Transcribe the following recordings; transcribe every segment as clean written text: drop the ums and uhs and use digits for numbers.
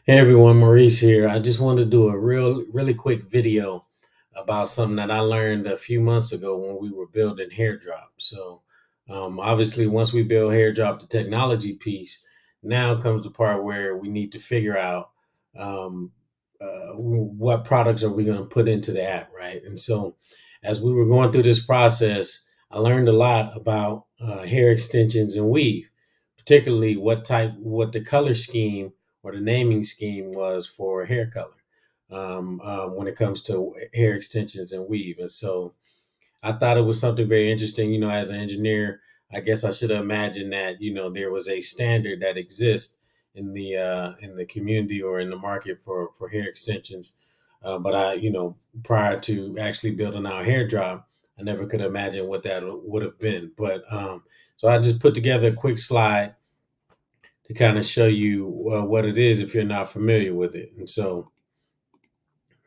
Hey everyone, Maurice here. I just wanted to do a really quick video about something that I learned a few months ago when we were building HairDrop. Obviously, once we build HairDrop, the technology piece, now comes the part where we need to figure out um, what products are we going to put into the app, right? And so, as we were going through this process, I learned a lot about hair extensions and weave, particularly what the color scheme or the naming scheme was for hair color when it comes to hair extensions and weave. And so I thought it was something very interesting. As an engineer, I guess I should have imagined that there was a standard that exists in the community or in the market for hair extensions. But prior to actually building our hair drop, I never could imagine what that would have been. So I just put together a quick slide to kind of show you what it is if you're not familiar with it. And so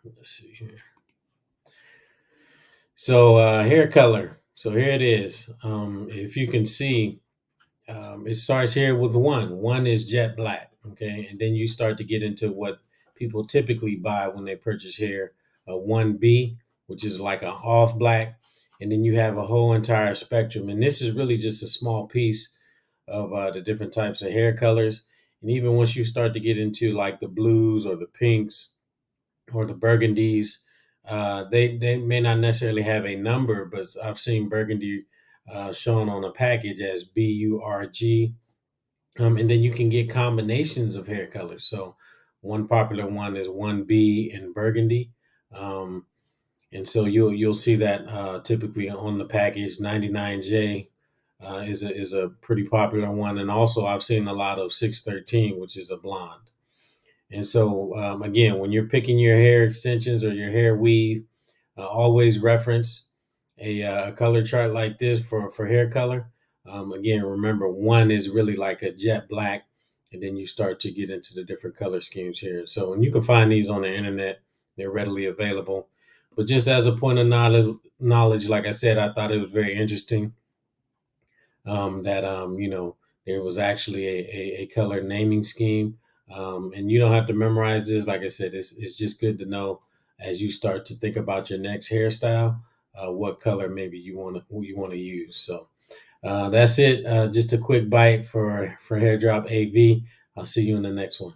let's see here. So hair color. So here it is. If you can see, it starts here with one. One is jet black. Okay, and then you start to get into what people typically buy when they purchase hair. 1B, which is like an off black, and then you have a whole entire spectrum. And this is really just a small piece of the different types of hair colors. And even once you start to get into like the blues or the pinks or the burgundies, they may not necessarily have a number, but I've seen burgundy shown on a package as BURG. And then you can get combinations of hair colors. So one popular one is 1B in burgundy. Um, and so you'll see that typically on the package. 99J is a pretty popular one, and also I've seen a lot of 613, which is a blonde. And so again, when you're picking your hair extensions or your hair weave, always reference a color chart like this for hair color. Again, remember one is really like a jet black, and then you start to get into the different color schemes here. So, and you can find these on the internet; they're readily available. But just as a point of knowledge, like I said, I thought it was very interesting that there was actually a color naming scheme, and you don't have to memorize this. Like I said, it's just good to know as you start to think about your next hairstyle, what color maybe you want to use. So that's it. Just a quick bite for Hair Drop AV. I'll see you in the next one.